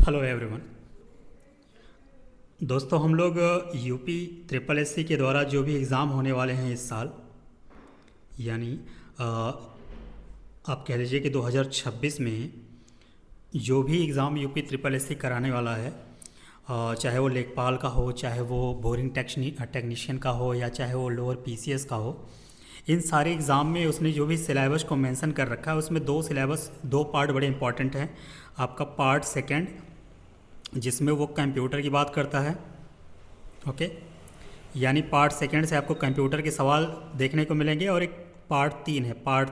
Hello everyone. दोस्तों, हम लोग यूपी ट्रिपल एससी के द्वारा जो भी एग्ज़ाम होने वाले हैं इस साल, यानी अ, आप कह लीजिए कि 2026 में जो भी एग्ज़ाम यूपी ट्रिपल एससी कराने वाला है, चाहे वो लेखपाल का हो, चाहे वो बोरिंग टेक्नीशियन का हो, या चाहे वो लोअर पीसीएस का हो, इन सारे एग्ज़ाम में उसने जो भी सिलेबस को मेंशन कर रखा है उसमें दो पार्ट बड़े इंपॉर्टेंट हैं। आपका पार्ट सेकंड, जिसमें वो कंप्यूटर की बात करता है। ओके, यानी पार्ट सेकंड से आपको कंप्यूटर के सवाल देखने को मिलेंगे। और एक पार्ट तीन है, पार्ट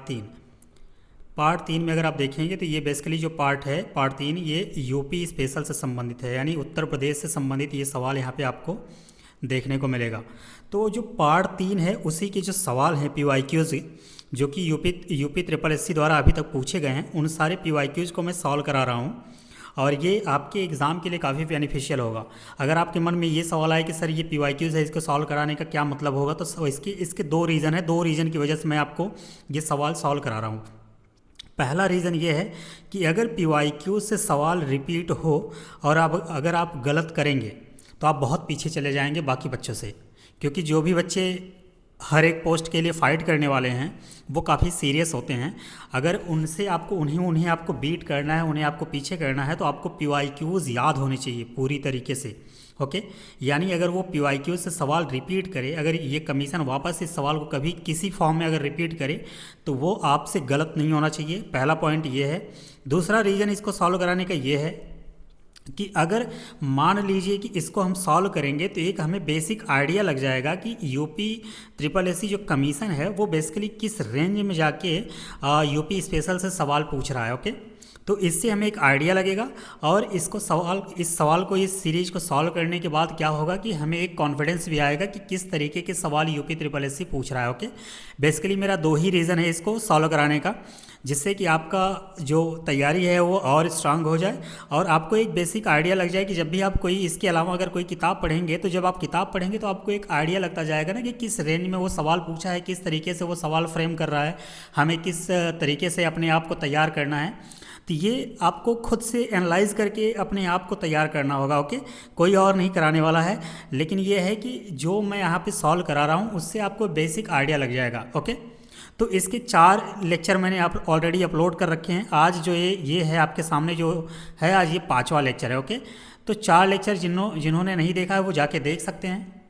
तीन में अगर आप देखेंगे तो ये बेसिकली जो पार्ट है, पार्ट तीन, ये यूपी स्पेशल से संबंधित है, यानी उत्तर प्रदेश से संबंधित ये सवाल यहाँ पे आपको देखने को मिलेगा। तो जो पार्ट तीन है उसी के जो सवाल हैं पीवाईक्यूज़, जो कि यूपी ट्रिपल एससी द्वारा अभी तक पूछे गए हैं, उन सारे पीवाईक्यूज़ को मैं सॉल्व करा रहा हूँ। और ये आपके एग्ज़ाम के लिए काफ़ी बेनिफिशियल होगा। अगर आपके मन में ये सवाल आए कि सर ये पीवाईक्यूज़ है, इसको सॉल्व कराने का क्या मतलब होगा, तो इसके दो रीज़न है। दो रीज़न की वजह से मैं आपको ये सवाल सॉल्व करा रहा हूँ। पहला रीज़न ये है कि अगर पीवाईक्यू से सवाल रिपीट हो और अगर आप गलत करेंगे तो आप बहुत पीछे चले जाएंगे बाकी बच्चों से, क्योंकि जो भी बच्चे हर एक पोस्ट के लिए फ़ाइट करने वाले हैं वो काफ़ी सीरियस होते हैं। अगर उनसे आपको उन्हें आपको बीट करना है, उन्हें आपको पीछे करना है, तो आपको पीवाईक्यूज़ याद होने चाहिए पूरी तरीके से। ओके, यानी अगर वो पीवाईक्यू से सवाल रिपीट करे, अगर ये कमीशन वापस इस सवाल को कभी किसी फॉर्म में अगर रिपीट करे तो वो आपसे गलत नहीं होना चाहिए। पहला पॉइंट ये है। दूसरा रीज़न इसको सॉल्व कराने का ये है कि अगर मान लीजिए कि इसको हम सॉल्व करेंगे तो एक हमें बेसिक आइडिया लग जाएगा कि यूपी ट्रिपल एससी जो कमीशन है वो बेसिकली किस रेंज में जाके यूपी स्पेशल से सवाल पूछ रहा है। ओके, तो इससे हमें एक आइडिया लगेगा। और इस सवाल को, इस सीरीज को सॉल्व करने के बाद क्या होगा कि हमें एक कॉन्फिडेंस भी आएगा कि किस तरीके के सवाल यूपी ट्रिपल एससी पूछ रहा है। ओके, बेसिकली मेरा दो ही रीज़न है इसको सॉल्व कराने का, जिससे कि आपका जो तैयारी है वो और स्ट्रांग हो जाए और आपको एक बेसिक आइडिया लग जाए कि जब भी आप कोई इसके अलावा अगर कोई किताब पढ़ेंगे, तो जब आप किताब पढ़ेंगे तो आपको एक आइडिया लगता जाएगा ना कि किस रेंज में वो सवाल पूछा है, किस तरीके से वो सवाल फ्रेम कर रहा है, हमें किस तरीके से अपने आप को तैयार करना है। तो ये आपको खुद से एनालाइज करके अपने आप को तैयार करना होगा। ओके, कोई और नहीं कराने वाला है, लेकिन ये है कि जो मैं यहाँ पे सॉल्व करा रहा हूँ उससे आपको बेसिक आइडिया लग जाएगा। ओके, तो इसके 4 लेक्चर मैंने आप ऑलरेडी अपलोड कर रखे हैं। आज जो ये है आपके सामने जो है, आज ये 5वां लेक्चर है। ओके, तो 4 लेक्चर जिन्होंने नहीं देखा है वो जाके देख सकते हैं।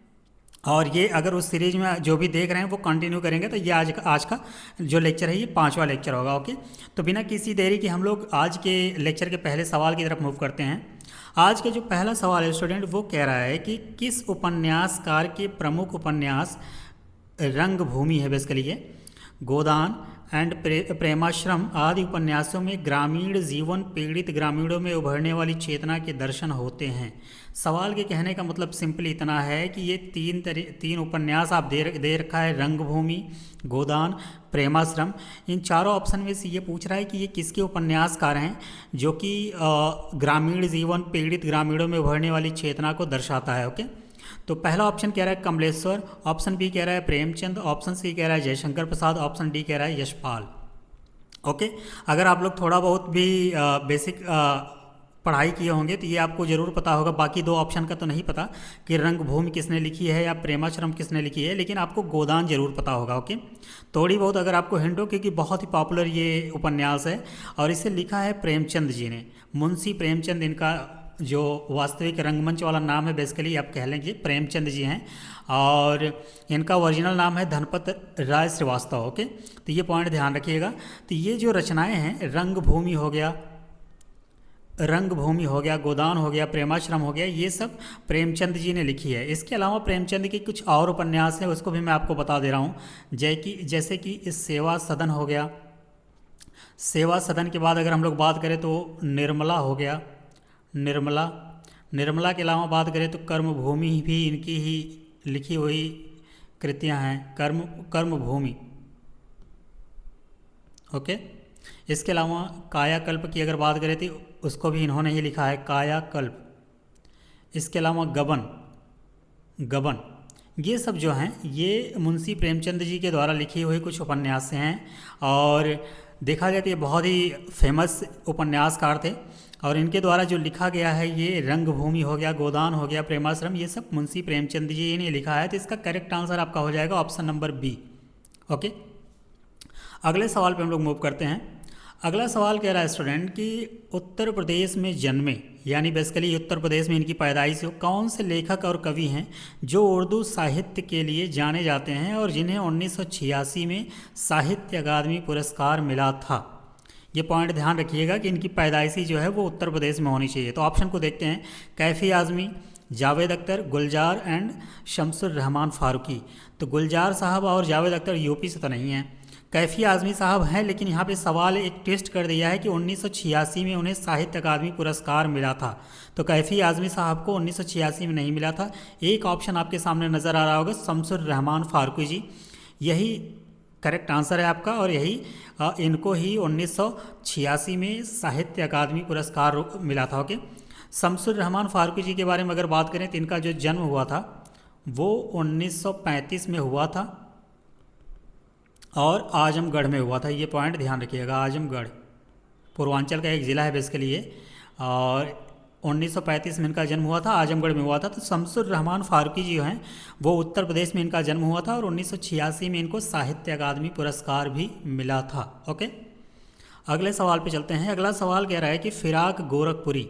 और ये अगर उस सीरीज में जो भी देख रहे हैं वो कंटिन्यू करेंगे तो ये आज का जो लेक्चर है ये 5वां लेक्चर होगा। ओके, तो बिना किसी देरी के हम लोग आज के लेक्चर के पहले सवाल की तरफ मूव करते हैं। आज का जो पहला सवाल है स्टूडेंट, वो कह रहा है कि किस उपन्यासकार के प्रमुख उपन्यास रंगभूमि है, बेसिकली ये गोदान एंड प्रेमाश्रम आदि उपन्यासों में ग्रामीण जीवन, पीड़ित ग्रामीणों में उभरने वाली चेतना के दर्शन होते हैं। सवाल के कहने का मतलब सिंपली इतना है कि ये तीन उपन्यास आप दे रखा है, रंगभूमि, गोदान, प्रेमाश्रम। इन चारों ऑप्शन में से ये पूछ रहा है कि ये किसके उपन्यासकार हैं जो कि ग्रामीण जीवन, पीड़ित ग्रामीणों में उभरने वाली चेतना को दर्शाता है। ओके, तो पहला ऑप्शन कह रहा है कमलेश्वर, ऑप्शन बी कह रहा है प्रेमचंद, ऑप्शन सी कह रहा है जयशंकर प्रसाद, ऑप्शन डी कह रहा है यशपाल। ओके, अगर आप लोग थोड़ा बहुत भी बेसिक पढ़ाई किए होंगे तो ये आपको ज़रूर पता होगा। बाकी दो ऑप्शन का तो नहीं पता कि रंगभूमि किसने लिखी है या प्रेमाश्रम किसने लिखी है, लेकिन आपको गोदान जरूर पता होगा। ओके, थोड़ी बहुत अगर आपको हिंट हो, क्योंकि बहुत ही पॉपुलर ये उपन्यास है और इसे लिखा है प्रेमचंद जी ने। मुंशी प्रेमचंद इनका जो वास्तविक रंगमंच वाला नाम है, बेसिकली आप कह लेंगे प्रेमचंद जी हैं, और इनका ओरिजिनल नाम है धनपत राय श्रीवास्तव। ओके, तो ये पॉइंट ध्यान रखिएगा। तो ये जो रचनाएं हैं, रंगभूमि हो गया, गोदान हो गया, प्रेमाश्रम हो गया, ये सब प्रेमचंद जी ने लिखी है। इसके अलावा प्रेमचंद के कुछ और उपन्यास हैं, उसको भी मैं आपको बता दे रहा हूँ। जैसे कि इस सेवा सदन हो गया। सेवा सदन के बाद अगर हम लोग बात करें तो निर्मला हो गया, निर्मला के अलावा बात करें तो कर्मभूमि भी इनकी ही लिखी हुई कृतियां हैं, कर्मभूमि। ओके, इसके अलावा कायाकल्प की अगर बात करें तो उसको भी इन्होंने ही लिखा है, कायाकल्प। इसके अलावा गबन, ये सब जो हैं ये मुंशी प्रेमचंद जी के द्वारा लिखी हुई कुछ उपन्यास हैं। और देखा जाए तो ये बहुत ही फेमस उपन्यासकार थे और इनके द्वारा जो लिखा गया है ये रंगभूमि हो गया, गोदान हो गया, प्रेमाश्रम, ये सब मुंशी प्रेमचंद जी ने लिखा है। तो इसका करेक्ट आंसर आपका हो जाएगा ऑप्शन नंबर बी। ओके, अगले सवाल पे हम लोग मूव करते हैं। अगला सवाल कह रहा है स्टूडेंट कि उत्तर प्रदेश में जन्मे, यानी बेसिकली उत्तर प्रदेश में इनकी पैदाइश हो, कौन से लेखक और कवि हैं जो उर्दू साहित्य के लिए जाने जाते हैं और जिन्हें 1986 में साहित्य अकादमी पुरस्कार मिला था। ये पॉइंट ध्यान रखिएगा कि इनकी पैदाइशी जो है वो उत्तर प्रदेश में होनी चाहिए। तो ऑप्शन को देखते हैं, कैफ़ी आज़मी, जावेद अख्तर, गुलजार एंड शमसुर रहमान फारूकी। तो गुलजार साहब और जावेद अख्तर यूपी से तो नहीं हैं, कैफ़ी आज़मी साहब हैं, लेकिन यहाँ पे सवाल एक टेस्ट कर दिया है कि 1986 में उन्हें साहित्य अकादमी पुरस्कार मिला था। तो कैफ़ी आज़मी साहब को 1986 में नहीं मिला था। एक ऑप्शन आपके सामने नज़र आ रहा होगा, शमसुर रहमान फारूकी जी, यही करेक्ट आंसर है आपका। और यही इनको ही 1986 में साहित्य अकादमी पुरस्कार मिला था। ओके, शमसुर रहमान फारूकी जी के बारे में अगर बात करें तो इनका जो जन्म हुआ था वो 1935 में हुआ था और आजमगढ़ में हुआ था। ये पॉइंट ध्यान रखिएगा, आजमगढ़ पूर्वांचल का एक ज़िला है बेसिकली ये, और 1935 में इनका जन्म हुआ था, आजमगढ़ में हुआ था। तो शमसुर रहमान फारूकी जी हैं वो उत्तर प्रदेश में इनका जन्म हुआ था और 1986 में इनको साहित्य अकादमी पुरस्कार भी मिला था। ओके, अगले सवाल पे चलते हैं। अगला सवाल कह रहा है कि फिराक गोरखपुरी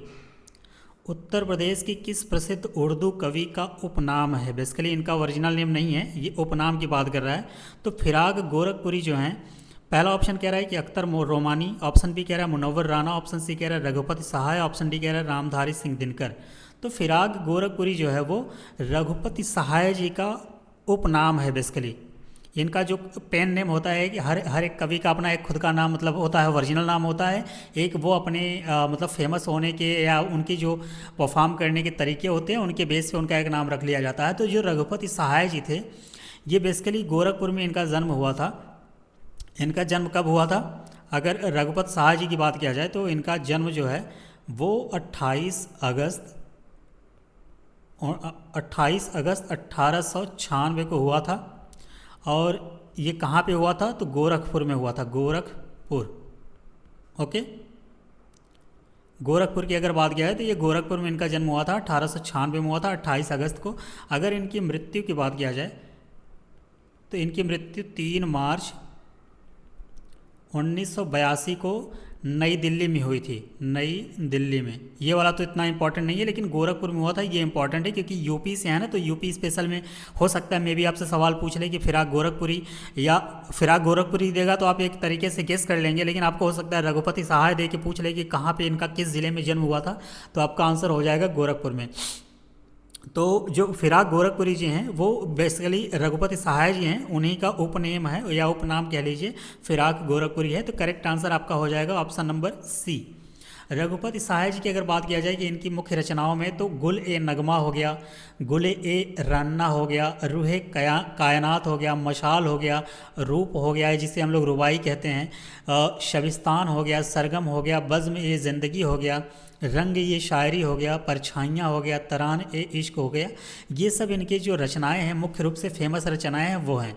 उत्तर प्रदेश की किस प्रसिद्ध उर्दू कवि का उपनाम है। बेसिकली इनका ओरिजिनल नेम नहीं है, ये उपनाम की बात कर रहा है। तो फिराक गोरखपुरी जो हैं, पहला ऑप्शन कह रहा है कि अख्तर रोमानी, ऑप्शन बी कह रहा है मुनव्वर राना, ऑप्शन सी कह रहा है रघुपति सहाय, ऑप्शन डी कह रहा है रामधारी सिंह दिनकर। तो फिराक गोरखपुरी जो है वो रघुपति सहाय जी का उपनाम है। बेसिकली इनका जो पेन नेम होता है कि हर एक कवि का अपना एक खुद का नाम मतलब होता है, ओरिजिनल नाम होता है, एक वो अपने मतलब फेमस होने के या उनकी जो परफॉर्म करने के तरीके होते हैं उनके बेस पे उनका एक नाम रख लिया जाता है। तो जो रघुपति सहाय जी थे ये बेसिकली गोरखपुर में इनका जन्म हुआ था। इनका जन्म कब हुआ था? अगर रघुपति सहाय जी की बात किया जाए तो इनका जन्म जो है वो 28 अगस्त 1896 को हुआ था। और ये कहाँ पे हुआ था? तो गोरखपुर में हुआ था, गोरखपुर। ओके, गोरखपुर की अगर बात किया है तो ये गोरखपुर में इनका जन्म हुआ था, 1896 में हुआ था 28 अगस्त को। अगर इनकी मृत्यु की बात किया जाए तो इनकी मृत्यु 3 मार्च 1982 को नई दिल्ली में हुई थी, नई दिल्ली में। ये वाला तो इतना इंपॉर्टेंट नहीं है, लेकिन गोरखपुर में हुआ था ये इंपॉर्टेंट है क्योंकि यूपी से है ना, तो यूपी स्पेशल में हो सकता है मे भी आपसे सवाल पूछ ले कि फिराक गोरखपुरी या फिराक गोरखपुरी देगा तो आप एक तरीके से गेस कर लेंगे, लेकिन आपको हो सकता है रघुपति सहाय दे के पूछ ले कि कहाँ पे इनका किस ज़िले में जन्म हुआ था, तो आपका आंसर हो जाएगा गोरखपुर में। तो जो फिराक गोरखपुरी जी हैं वो बेसिकली रघुपति सहाय जी हैं, उन्हीं का उपनेम है या उपनाम कह लीजिए फिराक गोरखपुरी है। तो करेक्ट आंसर आपका हो जाएगा ऑप्शन नंबर सी। रघुपति सहाय जी की अगर बात किया जाए कि इनकी मुख्य रचनाओं में तो गुल ए नगमा हो गया, गुल ए रन्ना हो गया, रूहे कायनात हो गया, मशाल हो गया, रूप हो गया जिसे हम लोग रुबाई कहते हैं, शबिस्तान हो गया, सरगम हो गया, बज़्म ए ज़िंदगी हो गया, रंग ये शायरी हो गया, परछाइयाँ हो गया, तरान ए इश्क हो गया। ये सब इनके जो रचनाएं हैं, मुख्य रूप से फेमस रचनाएं हैं वो हैं।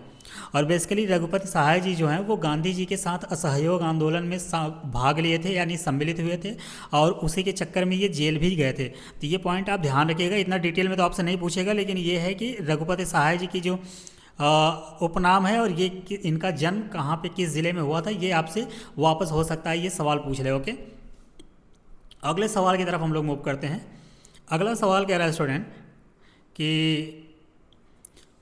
और बेसिकली रघुपति सहाय जी जो हैं वो गांधी जी के साथ असहयोग आंदोलन में भाग लिए थे, यानी सम्मिलित हुए थे, और उसी के चक्कर में ये जेल भी गए थे। तो ये पॉइंट आप ध्यान रखिएगा, इतना डिटेल में तो आपसे नहीं पूछेगा, लेकिन ये है कि रघुपति सहाय जी की जो उपनाम है और ये इनका जन्म कहाँ पे किस ज़िले में हुआ था ये आपसे वापस हो सकता है ये सवाल पूछ ले। ओके, अगले सवाल की तरफ हम लोग मूव करते हैं। अगला सवाल कह रहा है स्टूडेंट कि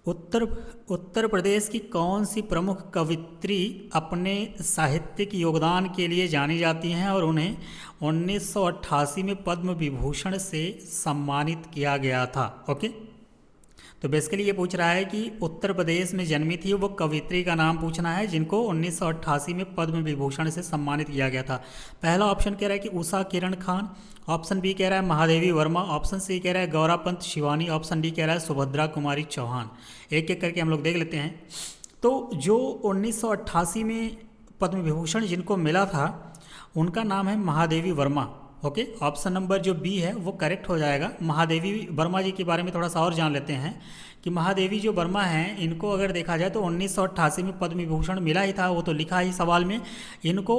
उत्तर प्रदेश की कौन सी प्रमुख कवयित्री अपने साहित्यिक योगदान के लिए जानी जाती हैं और उन्हें 1988 में पद्म विभूषण से सम्मानित किया गया था। ओके, तो बेसिकली ये पूछ रहा है कि उत्तर प्रदेश में जन्मी थी वो कवयित्री का नाम पूछना है जिनको 1988 में पद्म विभूषण से सम्मानित किया गया था। पहला ऑप्शन कह रहा है कि उषा किरण खान, ऑप्शन बी कह रहा है महादेवी वर्मा, ऑप्शन सी कह रहा है गौरापंत शिवानी, ऑप्शन डी कह रहा है सुभद्रा कुमारी चौहान। एक एक करके हम लोग देख लेते हैं। तो जो 1988 में पद्म विभूषण जिनको मिला था उनका नाम है Mahadevi Verma. Okay, option number जो बी है वो करेक्ट हो जाएगा। महादेवी वर्मा जी के बारे में थोड़ा सा और जान लेते हैं कि महादेवी जो वर्मा हैं, इनको अगर देखा जाए तो 1988 में पद्म विभूषण मिला ही था, वो तो लिखा ही सवाल में। इनको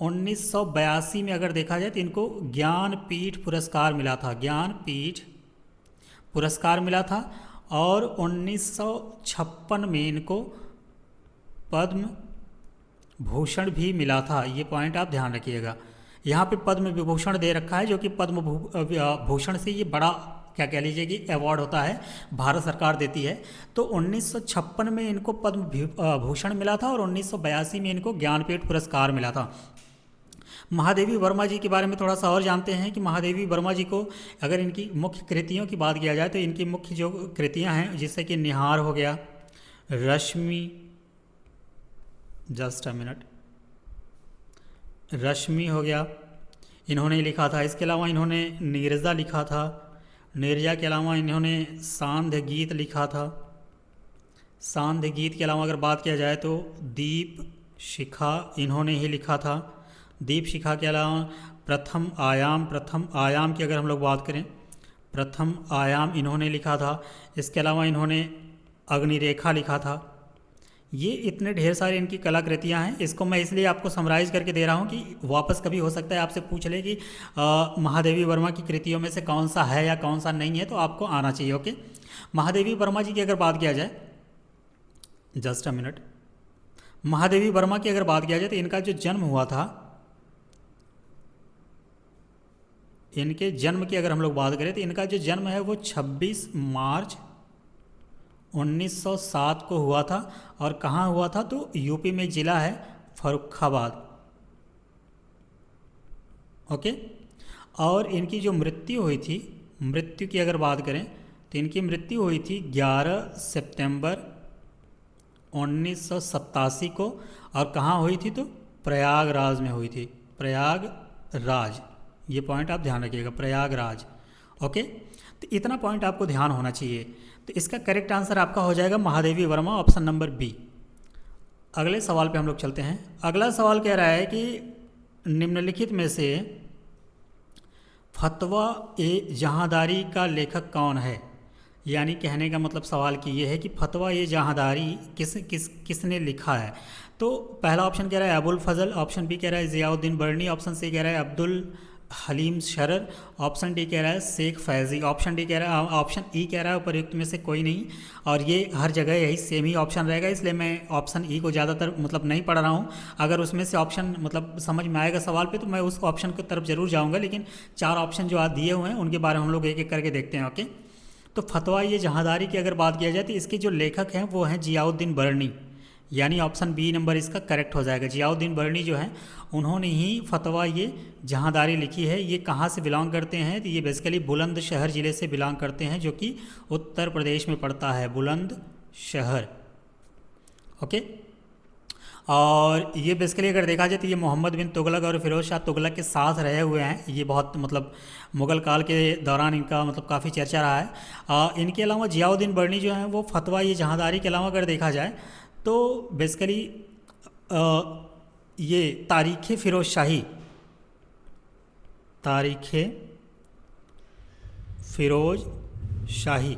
1982 में अगर देखा जाए तो इनको ज्ञानपीठ पुरस्कार मिला था, ज्ञानपीठ पुरस्कार मिला था। और 1956 में इनको पद्म भूषण भी मिला था। ये पॉइंट आप ध्यान रखिएगा। यहाँ पे पद्म विभूषण दे रखा है, जो कि पद्म भूषण से ये बड़ा क्या कह लीजिए कि अवार्ड होता है, भारत सरकार देती है। तो 1956 में इनको पद्म भूषण मिला था और 1982 में इनको ज्ञानपीठ पुरस्कार मिला था। महादेवी वर्मा जी के बारे में थोड़ा सा और जानते हैं कि महादेवी वर्मा जी को अगर इनकी मुख्य कृतियों की बात किया जाए तो इनकी मुख्य जो कृतियाँ हैं, जैसे कि निहार हो गया, रश्मि, जस्ट अ मिनट, रश्मि हो गया, इन्होंने लिखा था। इसके अलावा इन्होंने नीरजा लिखा था, नीरजा के अलावा इन्होंने सांध्य गीत लिखा था। सांध्य गीत के अलावा अगर बात किया जाए तो दीप शिखा इन्होंने ही लिखा था। दीप शिखा के अलावा प्रथम आयाम की अगर हम लोग बात करें, प्रथम आयाम इन्होंने लिखा था। इसके अलावा इन्होंने अग्निरेखा लिखा था। ये इतने ढेर सारे इनकी कलाकृतियाँ हैं। इसको मैं इसलिए आपको समराइज़ करके दे रहा हूँ कि वापस कभी हो सकता है आपसे पूछ ले कि महादेवी वर्मा की कृतियों में से कौन सा है या कौन सा नहीं है, तो आपको आना चाहिए। ओके, महादेवी वर्मा जी की अगर बात किया जाए, just a minute, Mahadevi Verma की अगर बात किया जाए तो इनका जो जन्म हुआ था, इनके जन्म की अगर हम लोग बात करें तो इनका जो जन्म है वो 26 मार्च 1907 को हुआ था। और कहाँ हुआ था, तो यूपी में ज़िला है फर्रुखाबाद। ओके, और इनकी जो मृत्यु हुई थी, मृत्यु की अगर बात करें तो इनकी मृत्यु हुई थी 11 सितंबर 1987 को। और कहाँ हुई थी, तो प्रयागराज में हुई थी, प्रयागराज। ये पॉइंट आप ध्यान रखिएगा, प्रयागराज। ओके, तो इतना पॉइंट आपको ध्यान होना चाहिए। तो इसका करेक्ट आंसर आपका हो जाएगा Mahadevi Verma, option number B. अगले सवाल पे हम लोग चलते हैं। अगला सवाल कह रहा है कि निम्नलिखित में से फतवा ए जहांदारी का लेखक कौन है। यानी कहने का मतलब सवाल की ये है कि फतवा ए जहांदारी किसने लिखा है। तो पहला ऑप्शन कह रहा है अबुल फजल, ऑप्शन बी कह रहा है ज़ियाउद्दीन बर्नी, ऑप्शन सी कह रहा है अब्दुल हलीम शरर, ऑप्शन डी कह रहा है शेख फैज़ी, ऑप्शन डी कह रहा है, ऑप्शन ई कह रहा है उपयुक्त में से कोई नहीं। और ये हर जगह यही सेम ही ऑप्शन रहेगा, इसलिए मैं ऑप्शन ई को ज़्यादातर मतलब नहीं पढ़ रहा हूँ। अगर उसमें से ऑप्शन मतलब समझ में आएगा सवाल पे तो मैं उस ऑप्शन की तरफ जरूर जाऊँगा, लेकिन 4 ऑप्शन जो आज दिए हुए हैं उनके बारे में हम लोग एक एक करके देखते हैं। ओके, तो फतवा ये जहांदारी की अगर बात किया जाए तो इसके जो लेखक हैं वो हैं ज़ियाउद्दीन बर्नी, यानी ऑप्शन बी नंबर इसका करेक्ट हो जाएगा। ज़ियाउद्दीन बर्नी जो हैं उन्होंने ही फतवा ये जहांदारी लिखी है। ये कहाँ से बिलोंग करते हैं, तो ये बेसिकली बुलंदशहर ज़िले से बिलोंग करते हैं, जो कि उत्तर प्रदेश में पड़ता है, बुलंदशहर। ओके, और ये बेसिकली अगर देखा जाए तो ये मोहम्मद बिन तुगलक और फिरोज शाह तुगलक के साथ रहे हुए हैं। ये बहुत मतलब मुग़ल काल के दौरान इनका मतलब काफ़ी चर्चा रहा है। इनके अलावा ज़ियाउद्दीन बर्नी जो हैं वो फतवा ये जहांदारी के अलावा अगर देखा जाए तो बेसिकली ये तारीख़ फ़िरोज़ शाही, तारीख़ फ़िरोज़ शाही,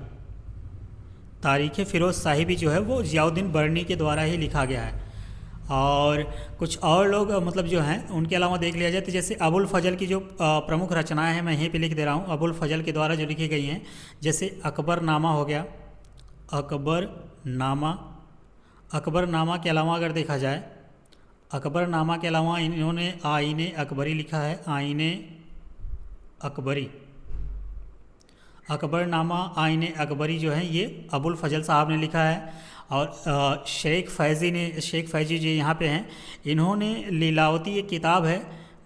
तारीख़ फ़िरोज़ शाही भी जो है वो ज़ियाउद्दीन बर्नी के द्वारा ही लिखा गया है। और कुछ और लोग मतलब जो हैं उनके अलावा देख लिया जाए तो जैसे अबुल फजल की जो प्रमुख रचनाएं हैं मैं यहीं पे लिख दे रहा हूँ, अबुल फजल के द्वारा जो लिखी गई हैं, जैसे अकबरनामा हो गया, अकबरनामा। अकबरनामा के अलावा अगर देखा जाए, अकबरनामा के अलावा इन्होंने आईने अकबरी लिखा है, आईने अकबरी, अकबरनामा आईने अकबरी जो है ये अबुल फजल साहब ने लिखा है। और शेख फैज़ी जी यहाँ पे हैं, इन्होंने लीलावती, एक किताब है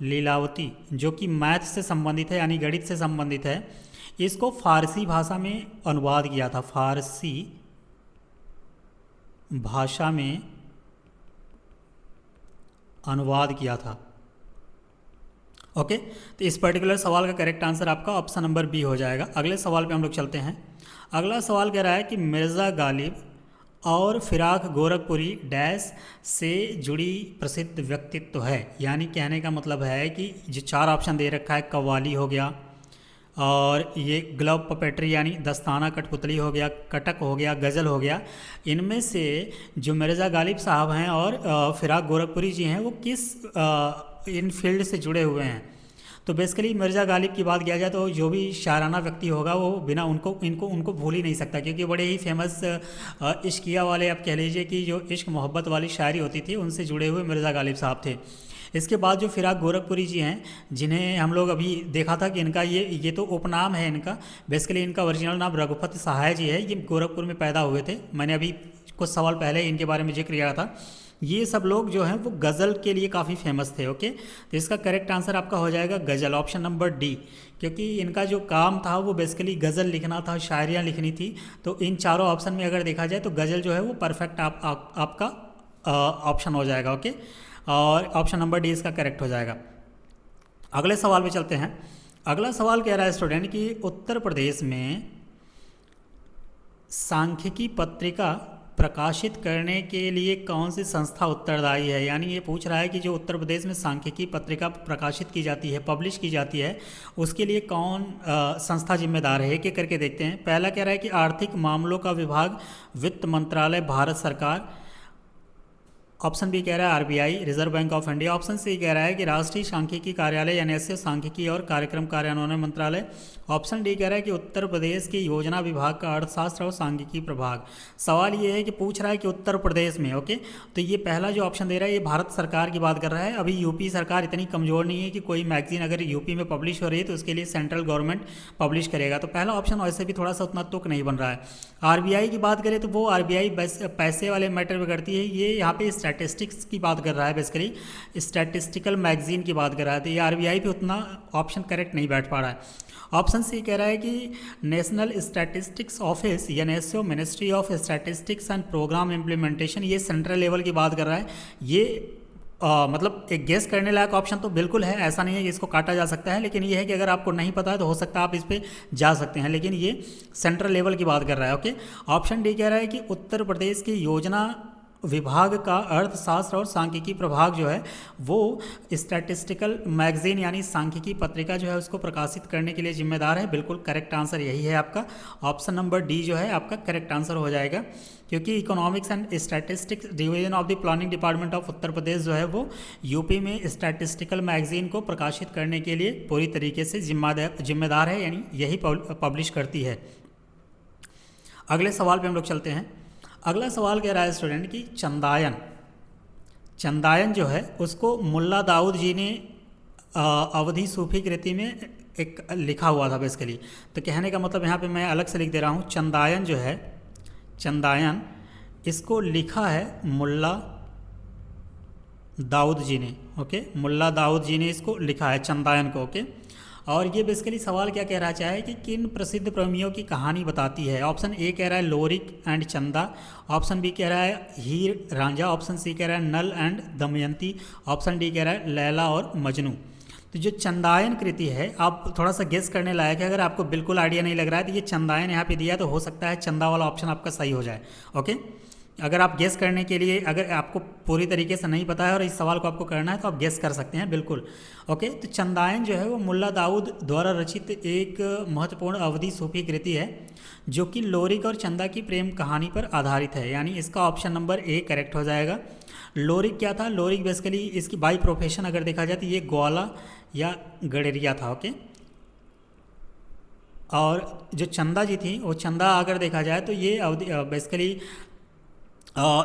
लीलावती जो कि मैथ से संबंधित है, यानी गणित से संबंधित है, इसको फ़ारसी भाषा में अनुवाद किया था, फ़ारसी भाषा में अनुवाद किया था। ओके, तो इस पर्टिकुलर सवाल का करेक्ट आंसर आपका ऑप्शन नंबर बी हो जाएगा। अगले सवाल पे हम लोग चलते हैं। अगला सवाल कह रहा है कि मिर्ज़ा गालिब और फिराक गोरखपुरी डैश से जुड़ी प्रसिद्ध व्यक्तित्व है। यानी कहने का मतलब है कि जो चार ऑप्शन दे रखा है, कव्वाली हो गया, और ये ग्लव पपेट्री यानी दस्ताना कठपुतली हो गया, कटक हो गया, गज़ल हो गया, इनमें से जो मिर्ज़ा गालिब साहब हैं और फिराक गोरखपुरी जी हैं वो किस इन फील्ड से जुड़े हुए हैं। तो बेसिकली मिर्ज़ा गालिब की बात किया जाए तो जो भी शायराना व्यक्ति होगा वो बिना उनको भूल ही नहीं सकता, क्योंकि बड़े ही फेमस इश्किया वाले, आप कह लीजिए कि जो इश्क मोहब्बत वाली शायरी होती थी उनसे जुड़े हुए मिर्ज़ा गालिब साहब थे। इसके बाद जो फिराक गोरखपुरी जी हैं, जिन्हें हम लोग अभी देखा था कि इनका ये तो उपनाम है इनका, बेसिकली इनका ओरिजिनल नाम रघुपति सहाय जी है। ये गोरखपुर में पैदा हुए थे, मैंने अभी कुछ सवाल पहले इनके बारे में जिक्र किया था। ये सब लोग जो हैं वो गज़ल के लिए काफ़ी फेमस थे। ओके, तो इसका करेक्ट आंसर आपका हो जाएगा गज़ल, ऑप्शन नंबर डी, क्योंकि इनका जो काम था वो बेसिकली गज़ल लिखना था, शायरियाँ लिखनी थी। तो इन चारों ऑप्शन में अगर देखा जाए तो गज़ल जो है वो परफेक्ट आपका ऑप्शन हो जाएगा। ओके, और ऑप्शन नंबर डी इसका करेक्ट हो जाएगा। अगले सवाल पे चलते हैं। अगला सवाल कह रहा है स्टूडेंट कि उत्तर प्रदेश में सांख्यिकी पत्रिका प्रकाशित करने के लिए कौन सी संस्था उत्तरदायी है। यानी ये पूछ रहा है कि जो उत्तर प्रदेश में सांख्यिकी पत्रिका प्रकाशित की जाती है, पब्लिश की जाती है, उसके लिए कौन संस्था जिम्मेदार है। एक एक करके देखते हैं। पहला कह रहा है कि आर्थिक मामलों का विभाग, वित्त मंत्रालय, भारत सरकार। ऑप्शन बी कह रहा है RBI, Reserve Bank of India. Option C कह रहा है कि राष्ट्रीय सांख्यिकी कार्यालय यानी एनएसए, सांख्यिकी और कार्यक्रम कार्यान्वयन मंत्रालय। ऑप्शन डी कह रहा है कि उत्तर प्रदेश के योजना विभाग का अर्थशास्त्र और सांख्यिकी प्रभाग। सवाल ये है कि पूछ रहा है कि उत्तर प्रदेश में। ओके, तो ये पहला जो ऑप्शन दे रहा है ये भारत सरकार की बात कर रहा है। अभी यूपी सरकार इतनी कमज़ोर नहीं है कि कोई मैगजीन अगर यूपी में पब्लिश हो रही है तो उसके लिए सेंट्रल गवर्नमेंट पब्लिश करेगा। तो पहला ऑप्शन वैसे भी थोड़ा सा उतना तुक नहीं बन रहा है। आरबीआई की बात करें तो वो आरबीआई पैसे वाले मैटर में करती है। ये यहाँ पे स्टैटिस्टिक्स की बात कर रहा है, बेसिकली स्टैटिस्टिकल मैगजीन की बात कर रहा है। तो ये आरबीआई पे उतना ऑप्शन करेक्ट नहीं बैठ पा रहा है। ऑप्शन सी कह रहा है कि नेशनल स्टैटिस्टिक्स ऑफिस या नेशो, ministry of statistics and programme implementation, ये सेंट्रल लेवल की बात कर रहा है। ये मतलब एक गेस करने लायक ऑप्शन तो बिल्कुल है, ऐसा नहीं है कि इसको काटा जा सकता है, लेकिन ये है कि अगर आपको नहीं पता है तो हो सकता है आप इस पर जा सकते हैं, लेकिन ये सेंट्रल लेवल की बात कर रहा है। ओके, ऑप्शन डी कह रहा है कि उत्तर प्रदेश की योजना विभाग का अर्थशास्त्र और सांख्यिकी प्रभाग जो है वो स्टैटिस्टिकल मैगजीन यानी सांख्यिकी पत्रिका जो है उसको प्रकाशित करने के लिए जिम्मेदार है। बिल्कुल करेक्ट आंसर यही है आपका, ऑप्शन नंबर डी जो है आपका करेक्ट आंसर हो जाएगा, क्योंकि economics and statistics division of the planning department of Uttar Pradesh जो है वो यूपी में स्टैटिस्टिकल मैगजीन को प्रकाशित करने के लिए पूरी तरीके से जिम्मेदार है, यानी यही पब्लिश करती है। अगले सवाल पे हम लोग चलते हैं। अगला सवाल कह रहा है स्टूडेंट कि चंदायन जो है उसको मुल्ला दाऊद जी ने अवधी सूफी कृति में एक लिखा हुआ था बेसिकली। तो कहने का मतलब यहाँ पे मैं अलग से लिख दे रहा हूँ, चंदायन जो है, चंदायन इसको लिखा है मुल्ला दाऊद जी ने। ओके, मुल्ला दाऊद जी ने इसको लिखा है चंदायन को। ओके, और ये बेसिकली सवाल क्या कह रहा चाहे कि किन प्रसिद्ध प्रेमियों की कहानी बताती है। ऑप्शन ए कह रहा है लोरिक एंड चंदा, ऑप्शन बी कह रहा है हीर रांझा, ऑप्शन सी कह रहा है Nal and Damayanti, option D कह रहा है लैला और मजनू। तो जो चंदायन कृति है, आप थोड़ा सा गेस करने लायक है। अगर आपको बिल्कुल आइडिया नहीं लग रहा है तो ये चंदायन यहाँ पे दिया तो हो सकता है चंदा वाला ऑप्शन आपका सही हो जाए। ओके, अगर आप गेस करने के लिए, अगर आपको पूरी तरीके से नहीं पता है और इस सवाल को आपको करना है तो आप गेस कर सकते हैं बिल्कुल। ओके, तो चंदायन जो है वो मुल्ला दाऊद द्वारा रचित एक महत्वपूर्ण अवधी सूफी कृति है जो कि लोरिक और चंदा की प्रेम कहानी पर आधारित है, यानी इसका ऑप्शन नंबर ए करेक्ट हो जाएगा। लोरिक क्या था? लोरिक बेसिकली इसकी बाई प्रोफेशन अगर देखा जाए तो ये ग्वाला या गडेरिया था। ओके, और जो चंदा जी थी वो चंदा अगर देखा जाए तो ये अवधि बेसिकली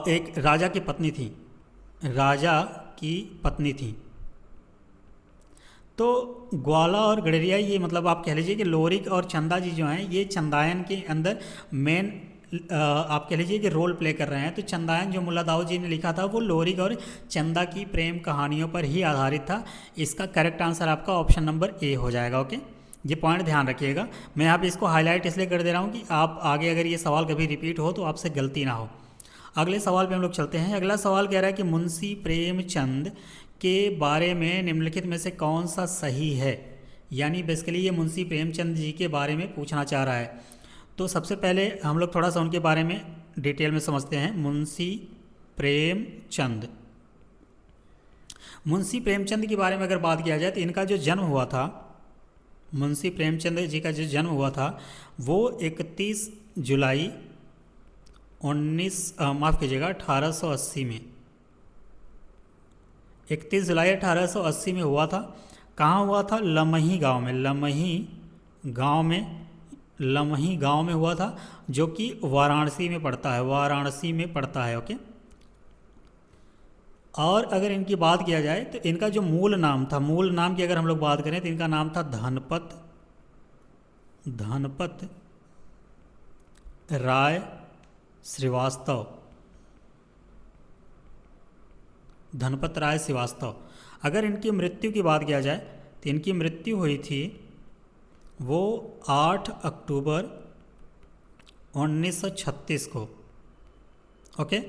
एक राजा की पत्नी थी, राजा की पत्नी थी। तो ग्वाला और गडरिया ये मतलब आप कह लीजिए कि लोरिक और चंदा जी जो हैं ये चंदायन के अंदर मेन आप कह लीजिए कि रोल प्ले कर रहे हैं। तो चंदायन जो मुल्ला दाऊद जी ने लिखा था वो लोरिक और चंदा की प्रेम कहानियों पर ही आधारित था। इसका करेक्ट आंसर आपका ऑप्शन नंबर ए हो जाएगा। ओके, ये पॉइंट ध्यान रखिएगा। मैं यहाँ पे इसको हाईलाइट इसलिए कर दे रहा हूँ कि आप आगे अगर ये सवाल कभी रिपीट हो तो आपसे गलती ना हो। अगले सवाल पे हम लोग चलते हैं। अगला सवाल कह रहा है कि मुंशी प्रेमचंद के बारे में निम्नलिखित में से कौन सा सही है, यानी बेसिकली ये मुंशी प्रेमचंद जी के बारे में पूछना चाह रहा है। तो सबसे पहले हम लोग थोड़ा सा उनके बारे में डिटेल में समझते हैं। मुंशी प्रेमचंद, मुंशी प्रेमचंद के बारे में अगर बात किया जाए तो इनका जो जन्म हुआ था, मुंशी प्रेमचंद जी का जो जन्म हुआ था वो 31 जुलाई 1880 में, 31 जुलाई 1880 में हुआ था। कहाँ हुआ था? लमही गांव में, लमही गांव में हुआ था, जो कि वाराणसी में पड़ता है, वाराणसी में पड़ता है। ओके। और अगर इनकी बात किया जाए तो इनका जो मूल नाम था, मूल नाम की अगर हम लोग बात करें तो इनका नाम था धनपत राय श्रीवास्तव, धनपत राय श्रीवास्तव। अगर इनकी मृत्यु की बात किया जाए तो इनकी मृत्यु हुई थी वो 8 अक्टूबर 1936 को। ओके,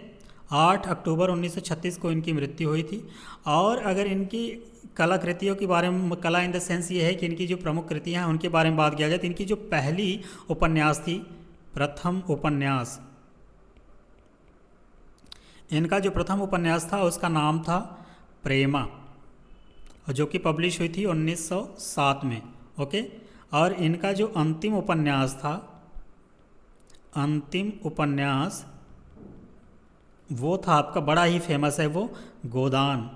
8 अक्टूबर 1936 को इनकी मृत्यु हुई थी। और अगर इनकी कलाकृतियों के बारे में, कला इन द सेंस ये है कि इनकी जो प्रमुख कृतियाँ हैं उनके बारे में बात किया जाए तो इनकी जो पहली उपन्यास थी, प्रथम उपन्यास, इनका जो प्रथम उपन्यास था उसका नाम था प्रेमा, जो कि पब्लिश हुई थी 1907 में। ओके। और इनका जो अंतिम उपन्यास था, अंतिम उपन्यास वो था आपका, बड़ा ही फेमस है वो, गोदान।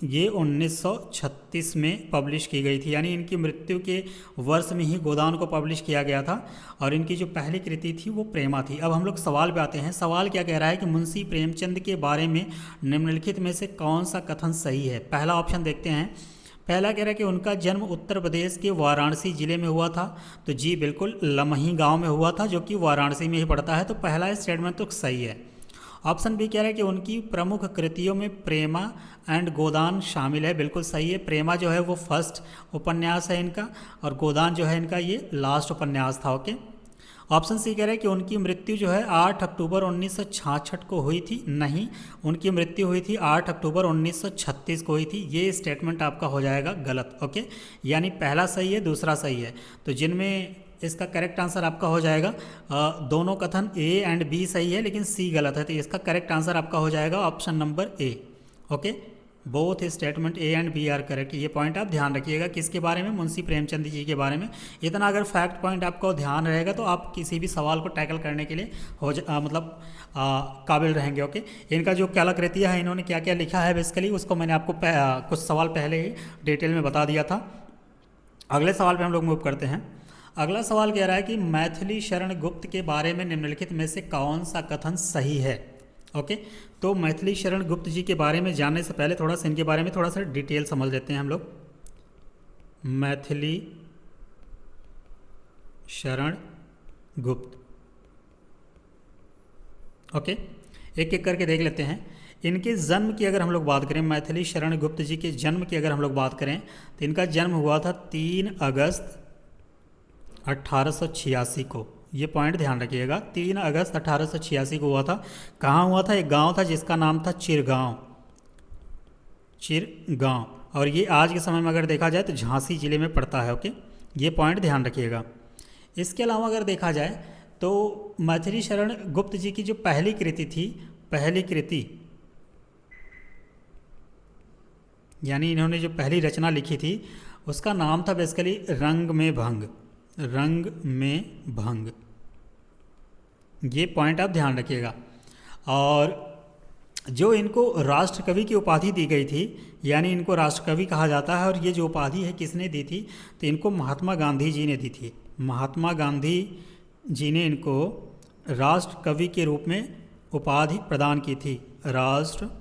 ये 1936 में पब्लिश की गई थी, यानी इनकी मृत्यु के वर्ष में ही गोदान को पब्लिश किया गया था। और इनकी जो पहली कृति थी वो प्रेमा थी। अब हम लोग सवाल पे आते हैं। सवाल क्या कह रहा है कि मुंशी प्रेमचंद के बारे में निम्नलिखित में से कौन सा कथन सही है? पहला ऑप्शन देखते हैं। पहला कह रहा है कि उनका जन्म उत्तर प्रदेश के वाराणसी जिले में हुआ था। तो जी बिल्कुल, लमही गांव में हुआ था, जो कि वाराणसी में ही पड़ता है। तो पहला स्टेटमेंट तो सही है। ऑप्शन बी कह रहा है कि उनकी प्रमुख कृतियों में प्रेमा एंड गोदान शामिल है। बिल्कुल सही है। प्रेमा जो है वो फर्स्ट उपन्यास है इनका, और गोदान जो है इनका ये लास्ट उपन्यास था। ओके। ऑप्शन सी कह रहा है कि उनकी मृत्यु जो है 8 अक्टूबर 1966 को हुई थी। नहीं, उनकी मृत्यु हुई थी 8 अक्टूबर 1936 को हुई थी। ये स्टेटमेंट आपका हो जाएगा गलत। ओके, यानी पहला सही है, दूसरा सही है। तो जिनमें इसका करेक्ट आंसर आपका हो जाएगा, दोनों कथन ए एंड बी सही है लेकिन सी गलत है। तो इसका करेक्ट आंसर आपका हो जाएगा option number A. Okay, both statement A and B are correct. ये पॉइंट आप ध्यान रखिएगा। किसके बारे में? मुंशी प्रेमचंद जी के बारे में। इतना अगर फैक्ट पॉइंट आपको ध्यान रहेगा तो आप किसी भी सवाल को टैकल करने के लिए काबिल रहेंगे। ओके, इनका जो कलाकृतियाँ है, इन्होंने क्या क्या लिखा है बेसिकली, उसको मैंने आपको कुछ सवाल पहले ही डिटेल में बता दिया था। अगले सवाल पर हम लोग मूव करते हैं। अगला सवाल कह रहा है कि मैथिली शरण गुप्त के बारे में निम्नलिखित में से कौन सा कथन सही है? ओके, तो मैथिली शरण गुप्त जी के बारे में जानने से पहले थोड़ा सा इनके बारे में थोड़ा सा डिटेल समझ लेते हैं हम लोग। मैथिली शरण गुप्त, ओके, एक एक करके देख लेते हैं। इनके जन्म की अगर हम लोग बात करें, मैथिली शरण गुप्त जी के जन्म की अगर हम लोग बात करें तो इनका जन्म हुआ था 3 अगस्त 1886 को। ये पॉइंट ध्यान रखिएगा, 3 अगस्त 1886 को हुआ था। कहाँ हुआ था? एक गांव था जिसका नाम था चिरगांव, चिरगांव। और ये आज के समय में अगर देखा जाए तो झांसी जिले में पड़ता है। ओके, ये पॉइंट ध्यान रखिएगा। इसके अलावा अगर देखा जाए तो मैथिली शरण गुप्त जी की जो पहली कृति थी, पहली कृति यानी इन्होंने जो पहली रचना लिखी थी उसका नाम था बेसिकली रंग में भंग, रंग में भंग। ये पॉइंट आप ध्यान रखिएगा। और जो इनको राष्ट्रकवि की उपाधि दी गई थी, यानी इनको राष्ट्रकवि कहा जाता है। और ये जो उपाधि है किसने दी थी? तो इनको महात्मा गांधी जी ने दी थी। महात्मा गांधी जी ने इनको राष्ट्रकवि के रूप में उपाधि प्रदान की थी, राष्ट्रकवि।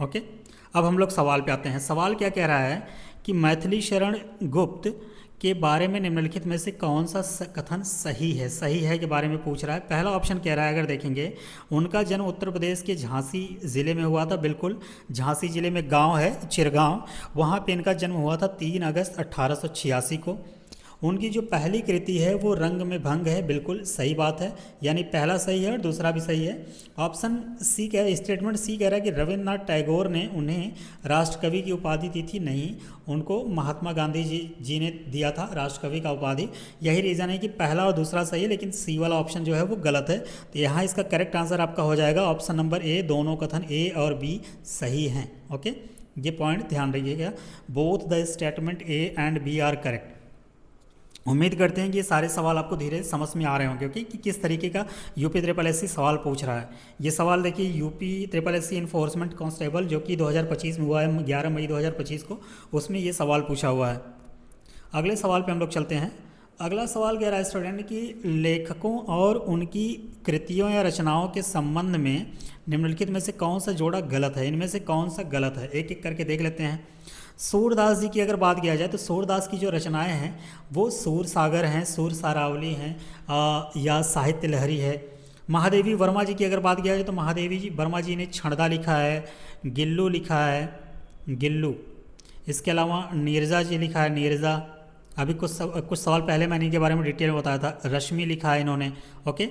ओके, अब हम लोग सवाल पे आते हैं। सवाल क्या कह रहा है कि मैथिली शरण गुप्त के बारे में निम्नलिखित में से कौन सा कथन सही है? सही है के बारे में पूछ रहा है। पहला ऑप्शन कह रहा है, अगर देखेंगे, उनका जन्म उत्तर प्रदेश के झांसी ज़िले में हुआ था। बिल्कुल, झांसी ज़िले में गांव है चिरगांव, वहाँ पे इनका जन्म हुआ था 3 अगस्त 1886 को। उनकी जो पहली कृति है वो रंग में भंग है, बिल्कुल सही बात है, यानी पहला सही है और दूसरा भी सही है। ऑप्शन सी कह स्टेटमेंट सी कह रहा है कि रविन्द्रनाथ टैगोर ने उन्हें राष्ट्रकवि की उपाधि दी थी। नहीं, उनको महात्मा गांधी जी ने दिया था राष्ट्रकवि का उपाधि। यही रीज़न है कि पहला और दूसरा सही है, लेकिन सी वाला ऑप्शन जो है वो गलत है। तो यहाँ इसका करेक्ट आंसर आपका हो जाएगा ऑप्शन नंबर ए। दोनों कथन ए और बी सही हैं। ओके, ये पॉइंट ध्यान रखिएगा। Both the statement A and B are correct. उम्मीद करते हैं कि ये सारे सवाल आपको धीरे समझ में आ रहे होंगे कि किस तरीके का यूपी ट्रिपल एससी सवाल पूछ रहा है। ये सवाल देखिए UP triple SC enforcement constable जो कि 2025 में हुआ है, 11 मई 2025 को, उसमें ये सवाल पूछा हुआ है। अगले सवाल पे हम लोग चलते हैं। अगला सवाल कह रहा है स्टूडेंट कि लेखकों और उनकी कृतियों या रचनाओं के संबंध में निम्नलिखित में से कौन सा जोड़ा गलत है। इनमें से कौन सा गलत है, एक एक करके देख लेते हैं। सूरदास जी की अगर बात किया जाए तो सूरदास की जो रचनाएं हैं वो सूर सागर हैं, सूर सारावली हैं, या साहित्य लहरी है। महादेवी वर्मा जी की अगर बात किया जाए तो महादेवी जी वर्मा जी ने छड़दा लिखा है, गिल्लू लिखा है, गिल्लू। इसके अलावा नीरजा जी लिखा है, नीरजा। अभी कुछ सवाल पहले मैंने इनके बारे में डिटेल में बताया था। रश्मि लिखा है इन्होंने। ओके,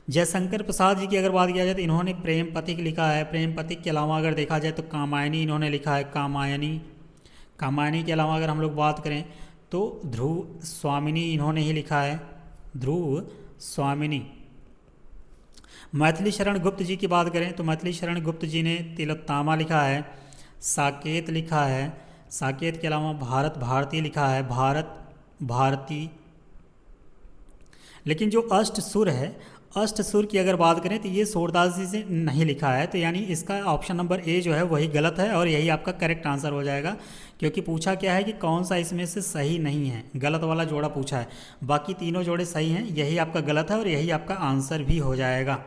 जयशंकर प्रसाद जी की अगर बात किया जाए तो इन्होंने प्रेम पथिक लिखा है। प्रेम पथिक के अलावा अगर देखा जाए तो कामायनी इन्होंने लिखा है, कामायनी। कामायनी के अलावा अगर हम लोग बात करें तो ध्रुव स्वामिनी इन्होंने ही लिखा है, ध्रुव स्वामिनी। मैथिली शरण गुप्त जी की बात करें तो मैथिली शरण गुप्त जी ने तिलोत्तमा लिखा है, साकेत लिखा है। साकेत के अलावा भारत भारती लिखा है, भारत भारती। लेकिन जो अष्ट सुर है, अष्ट सुर की अगर बात करें तो ये सूरदास जी से नहीं लिखा है। तो यानी इसका ऑप्शन नंबर ए जो है वही गलत है और यही आपका करेक्ट आंसर हो जाएगा, क्योंकि पूछा क्या है कि कौन सा इसमें से सही नहीं है। गलत वाला जोड़ा पूछा है, बाकी तीनों जोड़े सही हैं, यही आपका गलत है और यही आपका आंसर भी हो जाएगा।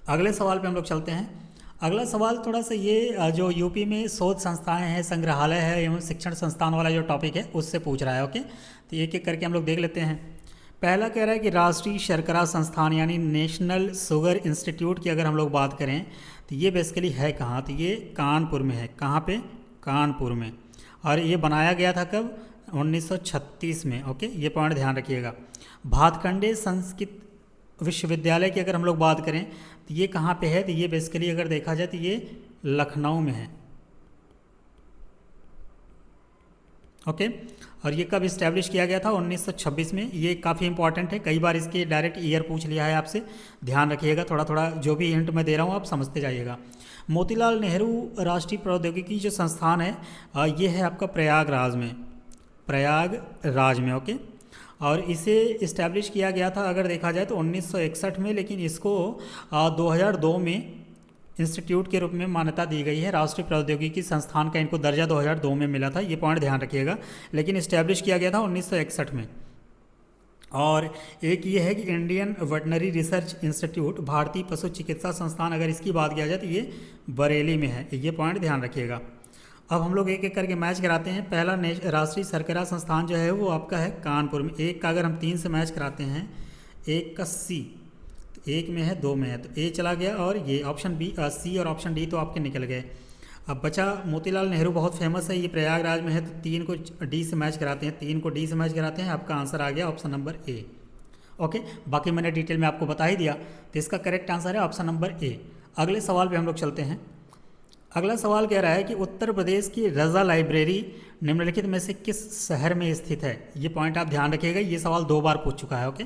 अगले सवाल पे हम लोग चलते हैं। अगला सवाल थोड़ा सा ये जो यूपी में शोध संस्थाएं हैं, संग्रहालय है एवं शिक्षण संस्थान वाला जो टॉपिक है उससे पूछ रहा है। ओके, तो एक एक करके हम लोग देख लेते हैं। पहला कह रहा है कि राष्ट्रीय शर्करा संस्थान यानी नेशनल शुगर इंस्टीट्यूट की अगर हम लोग बात करें तो ये बेसिकली है कहाँ, तो ये कानपुर में है। कहाँ पे? कानपुर में। और ये बनाया गया था कब? 1936 में। ओके, ये पॉइंट ध्यान रखिएगा। भातखंडे संस्कृत विश्वविद्यालय की अगर हम लोग बात करें तो ये कहाँ पे है, तो ये बेसिकली अगर देखा जाए तो ये लखनऊ में है। ओके, और ये कब इस्टेब्लिश किया गया था? 1926 में। ये काफ़ी इंपॉर्टेंट है, कई बार इसके डायरेक्ट ईयर पूछ लिया है आपसे, ध्यान रखिएगा। थोड़ा थोड़ा जो भी हिंट मैं दे रहा हूँ आप समझते जाइएगा। मोतीलाल नेहरू राष्ट्रीय प्रौद्योगिकी जो संस्थान है ये है आपका प्रयागराज में, प्रयागराज में। ओके, और इसे इस्टेब्लिश किया गया था अगर देखा जाए तो 1961 में, लेकिन इसको 2002 में इंस्टीट्यूट के रूप में मान्यता दी गई है। राष्ट्रीय प्रौद्योगिकी संस्थान का इनको दर्जा 2002 में मिला था, ये पॉइंट ध्यान रखिएगा। लेकिन इस्टेब्लिश किया गया था 1961 में। और एक ये है कि इंडियन वेटनरी रिसर्च इंस्टीट्यूट, भारतीय पशु चिकित्सा संस्थान, अगर इसकी बात किया जाए तो ये बरेली में है, ये पॉइंट ध्यान रखिएगा। अब हम लोग एक एक करके मैच कराते हैं। पहला राष्ट्रीय शर्करा संस्थान जो है वो आपका है कानपुर में। एक का अगर हम 3 से मैच कराते हैं, एक का सी, एक में है 2 में है, तो ए चला गया और ये ऑप्शन बी, सी और ऑप्शन डी तो आपके निकल गए। अब बचा मोतीलाल नेहरू, बहुत फेमस है, ये प्रयागराज में है, तो 3 को डी से मैच कराते हैं, 3 को डी से मैच कराते हैं, आपका आंसर आ गया ऑप्शन नंबर ए। ओके, बाकी मैंने डिटेल में आपको बता ही दिया, तो इसका करेक्ट आंसर है ऑप्शन नंबर ए। अगले सवाल पे हम लोग चलते हैं। अगला सवाल कह रहा है कि उत्तर प्रदेश की रजा लाइब्रेरी निम्नलिखित में से किस शहर में स्थित है। ये पॉइंट आप ध्यान रखिएगा, ये सवाल 2 बार पूछ चुका है। ओके,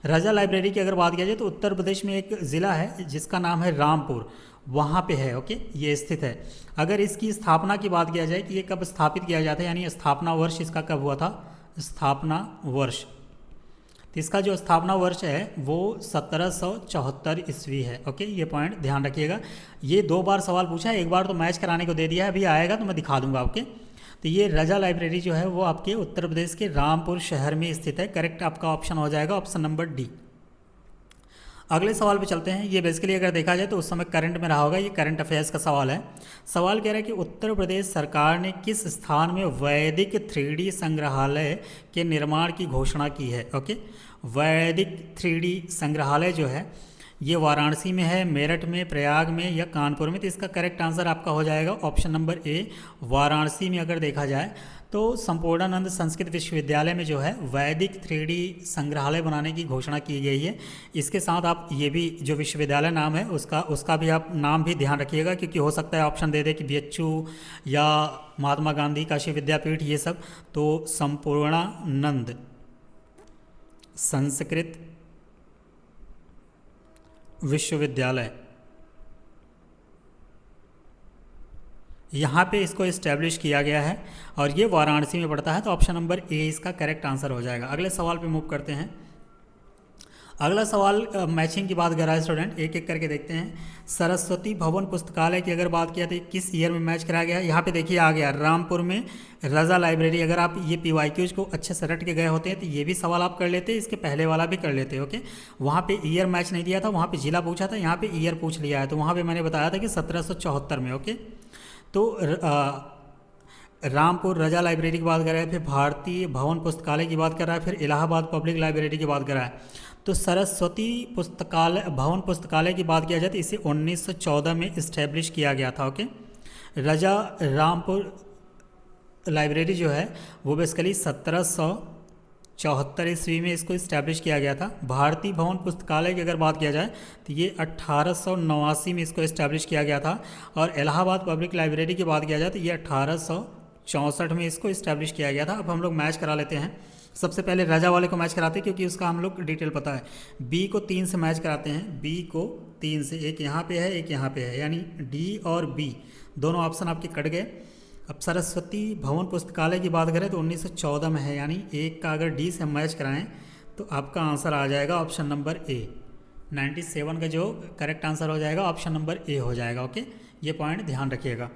रजा लाइब्रेरी की अगर बात किया जाए तो उत्तर प्रदेश में एक ज़िला है जिसका नाम है रामपुर, वहाँ पे है। ओके, ये स्थित है। अगर इसकी स्थापना की बात किया जाए कि ये कब स्थापित किया जाता है, यानी स्थापना वर्ष इसका कब हुआ था, स्थापना वर्ष, तो इसका जो स्थापना वर्ष है वो 1774 ईस्वी है। ओके, ये पॉइंट ध्यान रखिएगा। ये 2 बार सवाल पूछा है, एक बार तो मैच कराने को दे दिया है, अभी आएगा तो मैं दिखा दूंगा आपके। तो ये रजा लाइब्रेरी जो है वो आपके उत्तर प्रदेश के रामपुर शहर में स्थित है। करेक्ट आपका ऑप्शन हो जाएगा ऑप्शन नंबर डी। अगले सवाल पे चलते हैं। ये बेसिकली अगर देखा जाए तो उस समय करंट में रहा होगा, ये करंट अफेयर्स का सवाल है। सवाल कह रहा है कि उत्तर प्रदेश सरकार ने किस स्थान में वैदिक 3D संग्रहालय के निर्माण की घोषणा की है। ओके, वैदिक 3D संग्रहालय जो है ये वाराणसी में है, मेरठ में, प्रयाग में या कानपुर में। तो इसका करेक्ट आंसर आपका हो जाएगा ऑप्शन नंबर ए, वाराणसी में। अगर देखा जाए तो संपूर्णानंद संस्कृत विश्वविद्यालय में जो है वैदिक 3D संग्रहालय बनाने की घोषणा की गई है। इसके साथ आप ये भी जो विश्वविद्यालय नाम है उसका भी आप नाम भी ध्यान रखिएगा, क्योंकि हो सकता है ऑप्शन दे दे कि बीएचयू या महात्मा गांधी काशी विद्यापीठ ये सब। तो संपूर्णानंद संस्कृत विश्वविद्यालय, यहाँ पे इसको इस्टेब्लिश किया गया है और ये वाराणसी में पड़ता है। तो ऑप्शन नंबर ए इसका करेक्ट आंसर हो जाएगा। अगले सवाल पे मूव करते हैं। अगला सवाल मैचिंग की बात कर रहा है स्टूडेंट, एक एक करके देखते हैं। सरस्वती भवन पुस्तकालय की अगर बात किया तो किस ईयर में मैच कराया गया है? यहाँ पे देखिए आ गया रामपुर में रजा लाइब्रेरी। अगर आप ये पीवाईक्यूज को अच्छे से रट के गए होते हैं तो ये भी सवाल आप कर लेते, इसके पहले वाला भी कर लेते। ओके, वहाँ पे ईयर मैच नहीं दिया था, वहाँ पे जिला पूछा था, यहाँ पे ईयर पूछ लिया है। तो वहाँ पे मैंने बताया था कि 1774 में। ओके, तो रामपुर रजा लाइब्रेरी की बात कर रहा है, फिर भारतीय भवन पुस्तकालय की बात कर रहा है, फिर इलाहाबाद पब्लिक लाइब्रेरी की बात कर रहा है। तो सरस्वती पुस्तकालय भवन पुस्तकालय की बात किया जाए तो इसे 1914 में इस्टेब्लिश किया गया था। ओके, रजा रामपुर लाइब्रेरी जो है वो बेसिकली 1774 ईस्वी में इसको इस्टेब्लिश किया गया था। भारतीय भवन पुस्तकालय की अगर बात किया जाए तो ये 1889 में इसको इस्टेब्लिश किया गया था। और इलाहाबाद पब्लिक लाइब्रेरी की बात किया जाए तो ये 1864 में इसको इस्टेब्लिश किया गया था। अब हम लोग मैच करा लेते हैं। सबसे पहले रजा वाले को मैच कराते हैं क्योंकि उसका हम लोग डिटेल पता है। बी को 3 से मैच कराते हैं, बी को 3 से, एक यहाँ पे है एक यहाँ पे है, यानी डी और बी दोनों ऑप्शन आपके कट गए। अब सरस्वती भवन पुस्तकालय की बात करें तो 1914 में है, यानी एक का अगर डी से मैच कराएं तो आपका आंसर आ जाएगा ऑप्शन नंबर ए। 97 का जो करेक्ट आंसर हो जाएगा ऑप्शन नंबर ए हो जाएगा। ओके, ये पॉइंट ध्यान रखिएगा।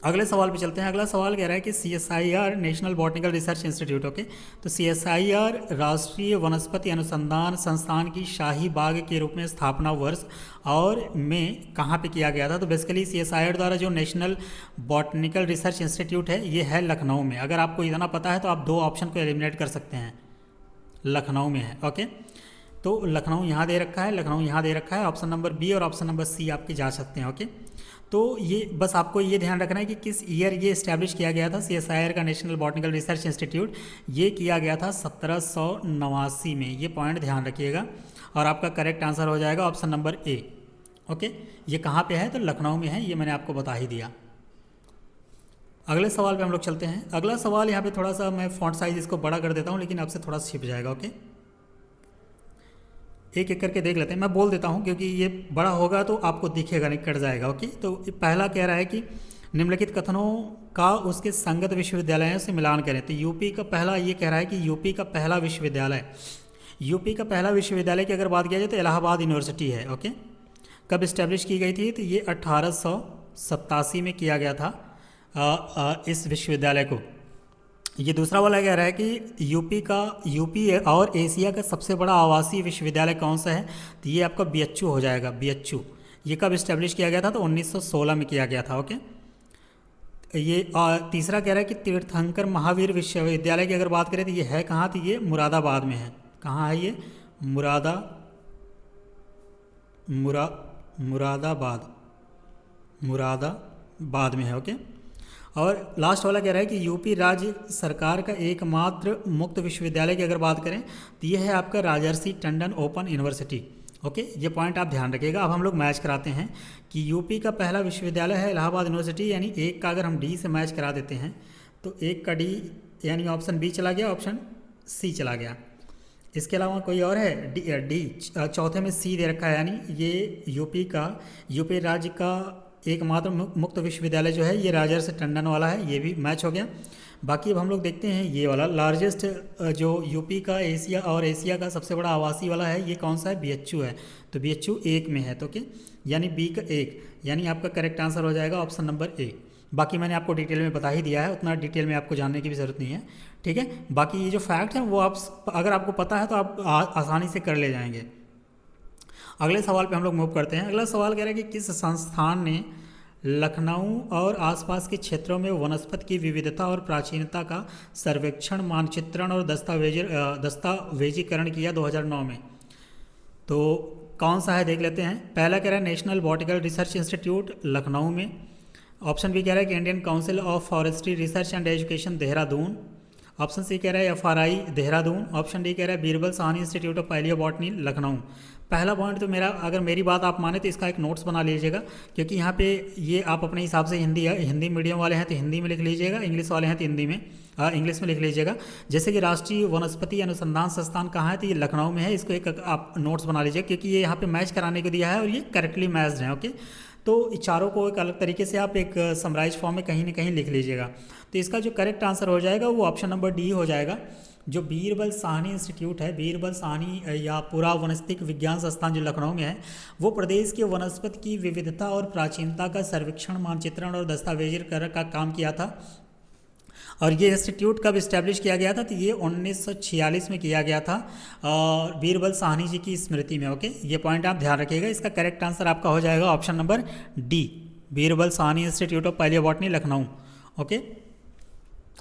अगले सवाल पे चलते हैं। अगला सवाल कह रहा है कि CSIR national botanical research institute. Okay, तो CSIR राष्ट्रीय वनस्पति अनुसंधान संस्थान की शाही बाग के रूप में स्थापना वर्ष और में कहाँ पे किया गया था? तो बेसिकली CSIR द्वारा जो नेशनल बॉटनिकल रिसर्च इंस्टीट्यूट है ये है लखनऊ में। अगर आपको इतना पता है तो आप 2 ऑप्शन को एलिमिनेट कर सकते हैं, लखनऊ में है। ओके, तो लखनऊ यहाँ दे रखा है, लखनऊ यहाँ दे रखा है। ऑप्शन नंबर बी और ऑप्शन नंबर सी आपके जा सकते हैं। ओके, तो ये बस आपको ये ध्यान रखना है कि किस ईयर ये इस्टेब्लिश किया गया था। CSIR का नेशनल बॉटनिकल रिसर्च इंस्टीट्यूट ये किया गया था 1789 में। ये पॉइंट ध्यान रखिएगा और आपका करेक्ट आंसर हो जाएगा ऑप्शन नंबर ए। ओके, ये कहाँ पे है? तो लखनऊ में है, ये मैंने आपको बता ही दिया। अगले सवाल पे हम लोग चलते हैं। अगला सवाल यहाँ पे थोड़ा सा मैं फॉन्ट साइज इसको बड़ा कर देता हूँ, लेकिन आपसे थोड़ा छिप जाएगा। ओके, एक एक करके देख लेते हैं। मैं बोल देता हूँ क्योंकि ये बड़ा होगा तो आपको दिखेगा नहीं, कट जाएगा। ओके, तो पहला कह रहा है कि निम्नलिखित कथनों का उसके संगत विश्वविद्यालयों से मिलान करें। तो यूपी का पहला ये कह रहा है कि यूपी का पहला विश्वविद्यालय की अगर बात किया जाए तो इलाहाबाद यूनिवर्सिटी है। ओके, कब इस्टेब्लिश की गई थी? तो ये 1887 में किया गया था इस विश्वविद्यालय को। ये दूसरा वाला कह रहा है कि यूपी और एशिया का सबसे बड़ा आवासीय विश्वविद्यालय कौन सा है? तो ये आपका बीएचयू हो जाएगा। बीएचयू ये कब इस्टेब्लिश किया गया था? तो 1916 में किया गया था। ओके, ये तीसरा कह रहा है कि तीर्थंकर महावीर विश्वविद्यालय की अगर बात करें तो ये है कहाँ? तो ये मुरादाबाद में है। कहाँ है ये? मुरादाबाद में है। ओके, और लास्ट वाला कह रहा है कि यूपी राज्य सरकार का एकमात्र मुक्त विश्वविद्यालय की अगर बात करें तो ये है आपका राजर्षि टंडन ओपन यूनिवर्सिटी। ओके, ये पॉइंट आप ध्यान रखिएगा। अब हम लोग मैच कराते हैं कि यूपी का पहला विश्वविद्यालय है इलाहाबाद यूनिवर्सिटी, यानी एक का अगर हम डी से मैच करा देते हैं तो एक का डी यानी ऑप्शन बी चला गया, ऑप्शन सी चला गया। इसके अलावा कोई और है? डी चौथे में सी दे रखा है, यानी ये यूपी राज्य का एकमात्र मुक्त विश्वविद्यालय जो है ये राजर्षि टंडन वाला है, ये भी मैच हो गया। बाकी अब हम लोग देखते हैं ये वाला लार्जेस्ट जो यूपी का एशिया का सबसे बड़ा आवासीय वाला है, ये कौन सा है? बीएचयू है। तो बीएचयू 1 में है, तो ओके, यानी बी का 1, यानी आपका करेक्ट आंसर हो जाएगा ऑप्शन नंबर ए। बाकी मैंने आपको डिटेल में बता ही दिया है, उतना डिटेल में आपको जानने की भी ज़रूरत नहीं है। ठीक है, बाकी ये जो फैक्ट है वो आप अगर आपको पता है तो आप आसानी से कर ले जाएंगे। अगले सवाल पे हम लोग मूव करते हैं। अगला सवाल कह रहा है कि किस संस्थान ने लखनऊ और आसपास के क्षेत्रों में वनस्पति की विविधता और प्राचीनता का सर्वेक्षण, मानचित्रण और दस्तावेजीकरण किया 2009 में? तो कौन सा है देख लेते हैं। पहला कह रहा है national botanical research institute Lucknow में, ऑप्शन बी कह रहा है कि Indian council of forestry research and education Dehradun. Option C कह रहा है FRI देहरादून। ऑप्शन डी कह रहा है Birbal Sahni institute of palaeobotany Lucknow. पहला पॉइंट तो मेरा, अगर मेरी बात आप माने तो इसका एक नोट्स बना लीजिएगा, क्योंकि यहाँ पे ये आप अपने हिसाब से हिंदी मीडियम वाले हैं तो हिंदी में लिख लीजिएगा, इंग्लिश वाले हैं तो हिंदी में इंग्लिश में लिख लीजिएगा। जैसे कि राष्ट्रीय वनस्पति अनुसंधान संस्थान कहाँ है, तो ये लखनऊ में है। इसको एक आप नोट्स बना लीजिए, क्योंकि ये यहाँ पे मैच कराने को दिया है और ये करेक्टली मैच्ड है। ओके, तो चारों को एक अलग तरीके से आप एक समराइज फॉर्म में कहीं ना कहीं लिख लीजिएगा। तो इसका जो करेक्ट आंसर हो जाएगा वो ऑप्शन नंबर डी हो जाएगा। जो बीरबल साहनी इंस्टीट्यूट है, बीरबल साहनी या पुरा वनस्पतिक विज्ञान संस्थान जो लखनऊ में है, वो प्रदेश के वनस्पति की विविधता और प्राचीनता का सर्वेक्षण, मानचित्रण और दस्तावेजीकरण का काम किया था। और ये इंस्टीट्यूट कब इस्टेब्लिश किया गया था, तो ये 1946 में किया गया था और बीरबल साहनी जी की स्मृति में। ओके, ये पॉइंट आप ध्यान रखिएगा। इसका करेक्ट आंसर आपका हो जाएगा option number D, Birbal Sahni institute of palaeobotany Lucknow. Okay,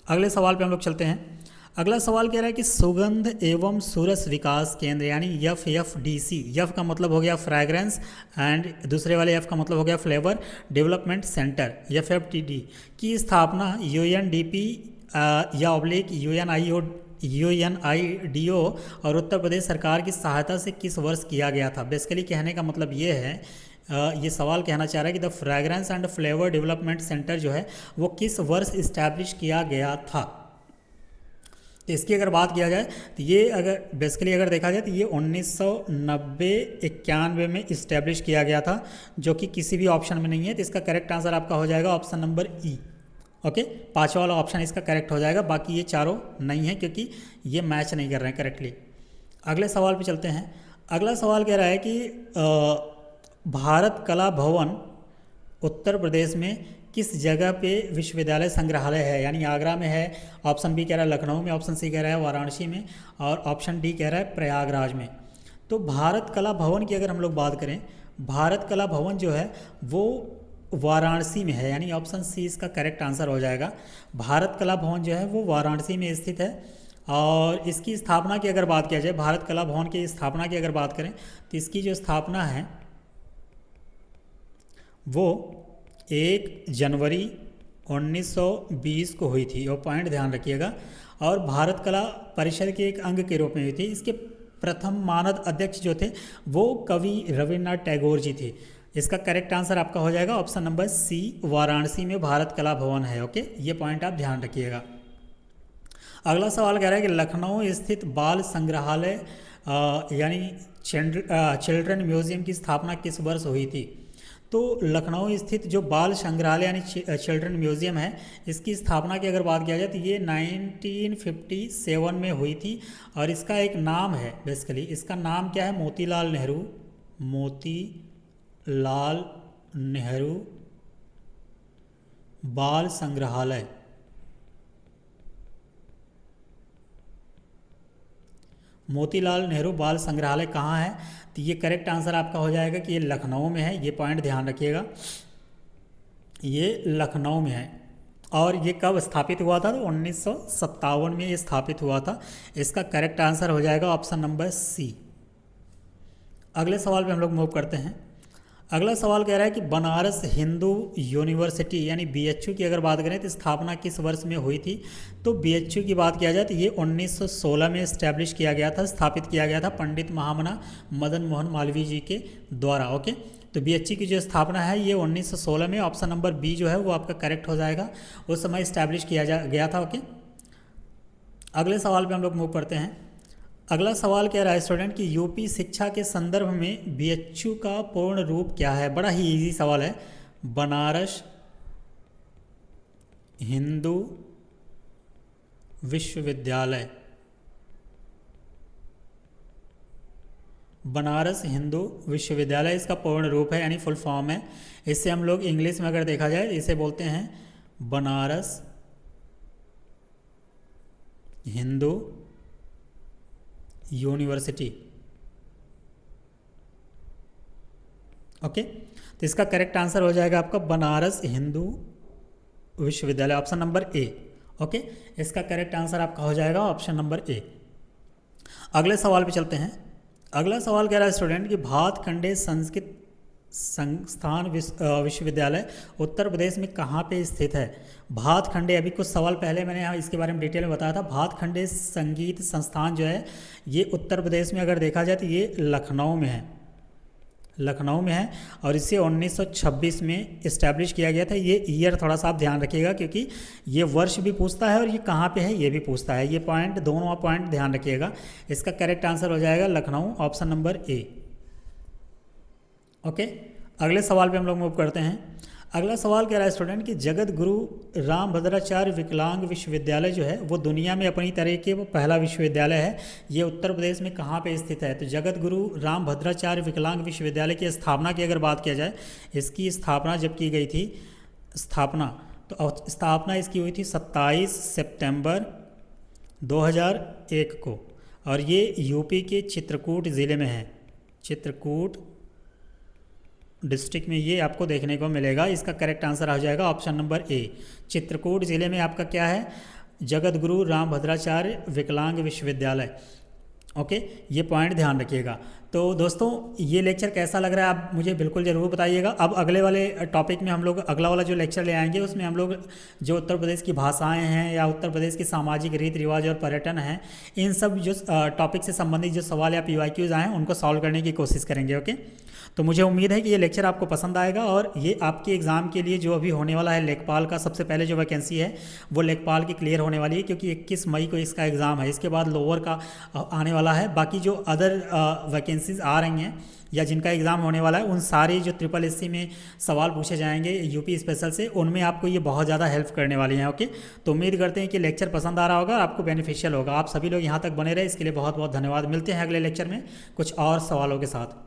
अगले सवाल पे हम लोग चलते हैं। अगला सवाल कह रहा है कि सुगंध एवं सुरस विकास केंद्र यानी FFDC, यफ का मतलब हो गया फ्रैग्रेंस एंड दूसरे वाले एफ का मतलब हो गया फ्लेवर डेवलपमेंट सेंटर, FFDD की स्थापना UNDP या ऑब्लिक UNIDO और उत्तर प्रदेश सरकार की सहायता से किस वर्ष किया गया था। बेसिकली कहने का मतलब ये है, ये सवाल कहना चाह रहा है कि the fragrance and flavour development centre जो है वो किस वर्ष इस्टेब्लिश किया गया था। तो इसकी अगर बात किया जाए तो ये अगर बेसिकली अगर देखा जाए तो ये 1990-91 में इस्टेब्लिश किया गया था, जो कि किसी भी ऑप्शन में नहीं है। तो इसका करेक्ट आंसर आपका हो जाएगा ऑप्शन नंबर ई। ओके, पाँचवा वाला ऑप्शन इसका करेक्ट हो जाएगा, बाकी ये चारों नहीं है क्योंकि ये मैच नहीं कर रहे हैं करेक्टली। अगले सवाल पे चलते हैं। अगला सवाल कह रहा है कि भारत कला भवन उत्तर प्रदेश में किस जगह पे विश्वविद्यालय संग्रहालय है, यानी आगरा में है। ऑप्शन बी कह रहा है लखनऊ में, ऑप्शन सी कह रहा है वाराणसी में और ऑप्शन डी कह रहा है प्रयागराज में। तो भारत कला भवन की अगर हम लोग बात करें, भारत कला भवन जो है वो वाराणसी में है, यानी ऑप्शन सी इसका करेक्ट आंसर हो जाएगा। भारत कला भवन जो है वो वाराणसी में स्थित है और इसकी स्थापना की अगर बात किया जाए, भारत कला भवन की स्थापना की अगर बात करें तो इसकी जो स्थापना है वो 1 जनवरी 1920 को हुई थी, और पॉइंट ध्यान रखिएगा। और भारत कला परिषद के एक अंग के रूप में हुई थी। इसके प्रथम मानद अध्यक्ष जो थे वो कवि रविन्द्रनाथ टैगोर जी थे। इसका करेक्ट आंसर आपका हो जाएगा ऑप्शन नंबर सी, वाराणसी में भारत कला भवन है। ओके, ये पॉइंट आप ध्यान रखिएगा। अगला सवाल कह रहा है कि लखनऊ स्थित बाल संग्रहालय यानी चिल्ड्रन म्यूजियम की स्थापना किस वर्ष हुई थी। तो लखनऊ स्थित जो बाल संग्रहालय यानी चिल्ड्रन म्यूजियम है, इसकी स्थापना की अगर बात किया जाए तो ये 1957 में हुई थी और इसका एक नाम है। बेसिकली इसका नाम क्या है, मोतीलाल नेहरू बाल संग्रहालय। मोतीलाल नेहरू बाल संग्रहालय कहाँ है, तो ये करेक्ट आंसर आपका हो जाएगा कि ये लखनऊ में है। ये पॉइंट ध्यान रखिएगा, ये लखनऊ में है। और ये कब स्थापित हुआ था, तो 1957 में ये स्थापित हुआ था। इसका करेक्ट आंसर हो जाएगा ऑप्शन नंबर सी। अगले सवाल पे हम लोग मूव करते हैं। अगला सवाल कह रहा है कि बनारस हिंदू यूनिवर्सिटी यानी BHU की अगर बात करें तो स्थापना किस वर्ष में हुई थी। तो BHU की बात किया जाए तो ये 1916 में इस्टेब्लिश किया गया था, स्थापित किया गया था पंडित महामना मदन मोहन मालवीय जी के द्वारा। ओके, तो BHU की जो स्थापना है ये 1916 में, ऑप्शन नंबर बी जो है वो आपका करेक्ट हो जाएगा, उस समय इस्टेब्लिश किया गया था। ओके, अगले सवाल पर हम लोग मूव करते हैं। अगला सवाल कह रहा है स्टूडेंट कि यूपी शिक्षा के संदर्भ में BHU का पूर्ण रूप क्या है। बड़ा ही इजी सवाल है। बनारस हिंदू विश्वविद्यालय, बनारस हिंदू विश्वविद्यालय इसका पूर्ण रूप है यानी फुल फॉर्म है। इससे हम लोग इंग्लिश में अगर देखा जाए इसे बोलते हैं बनारस हिंदू यूनिवर्सिटी। ओके, तो इसका करेक्ट आंसर हो जाएगा आपका बनारस हिंदू विश्वविद्यालय, ऑप्शन नंबर ए। ओके, इसका करेक्ट आंसर आपका हो जाएगा ऑप्शन नंबर ए। अगले सवाल पे चलते हैं। अगला सवाल कह रहा है स्टूडेंट कि भातखंडे संस्थान विश्वविद्यालय उत्तर प्रदेश में कहाँ पे स्थित है? भातखंडे, अभी कुछ सवाल पहले मैंने यहाँ इसके बारे में डिटेल में बताया था। भातखंडे संगीत संस्थान जो है ये उत्तर प्रदेश में अगर देखा जाए तो ये लखनऊ में है, लखनऊ में है। और इसे 1926 में इस्टेब्लिश किया गया था। ये ईयर थोड़ा सा आप ध्यान रखिएगा, क्योंकि ये वर्ष भी पूछता है और ये कहाँ पे है ये भी पूछता है। ये पॉइंट, दोनों पॉइंट ध्यान रखिएगा। इसका करेक्ट आंसर हो जाएगा Lucknow, option number A. Okay, अगले सवाल पे हम लोग मूव करते हैं। अगला सवाल कह रहा है स्टूडेंट कि जगत गुरु रामभद्राचार्य विकलांग विश्वविद्यालय जो है वो दुनिया में अपनी तरह के वो पहला विश्वविद्यालय है। ये उत्तर प्रदेश में कहाँ पे स्थित है? तो जगत गुरु रामभद्राचार्य विकलांग विश्वविद्यालय की स्थापना की अगर बात किया जाए, इसकी स्थापना जब की गई थी, स्थापना इसकी हुई थी 27 सितंबर 2001 को, और ये यूपी के चित्रकूट ज़िले में है। चित्रकूट डिस्ट्रिक्ट में ये आपको देखने को मिलेगा। इसका करेक्ट आंसर आ जाएगा ऑप्शन नंबर ए। चित्रकूट ज़िले में आपका क्या है? जगत गुरु रामभद्राचार्य विकलांग विश्वविद्यालय। ओके, ये पॉइंट ध्यान रखिएगा। तो दोस्तों ये लेक्चर कैसा लग रहा है आप मुझे बिल्कुल ज़रूर बताइएगा। अब अगले वाले टॉपिक में हम लोग अगला वाला जो लेक्चर ले आएंगे उसमें हम लोग जो उत्तर प्रदेश की भाषाएं हैं या उत्तर प्रदेश की सामाजिक रीति रिवाज और पर्यटन हैं, इन सब जो टॉपिक से संबंधित जो सवाल या PYQs आए हैं उनको सॉल्व करने की कोशिश करेंगे। ओके, तो मुझे उम्मीद है कि ये लेक्चर आपको पसंद आएगा, और ये आपके एग्ज़ाम के लिए जो अभी होने वाला है लेखपाल का, सबसे पहले जो वैकेंसी है वो लेखपाल की क्लियर होने वाली है, क्योंकि 21 मई को इसका एग्ज़ाम है। इसके बाद लोअर का आने वाला है। बाकी जो अदर वैकेंसीज आ रही हैं या जिनका एग्ज़ाम होने वाला है, उन सारी जो SSC में सवाल पूछे जाएंगे यूपी स्पेशल से, उनमें आपको ये बहुत ज़्यादा हेल्प करने वाली हैं। ओके, तो उम्मीद करते हैं कि लेक्चर पसंद आ रहा होगा, आपको बेनिफिशियल होगा। आप सभी लोग यहाँ तक बने रहे, इसके लिए बहुत बहुत धन्यवाद। मिलते हैं अगले लेक्चर में कुछ और सवालों के साथ।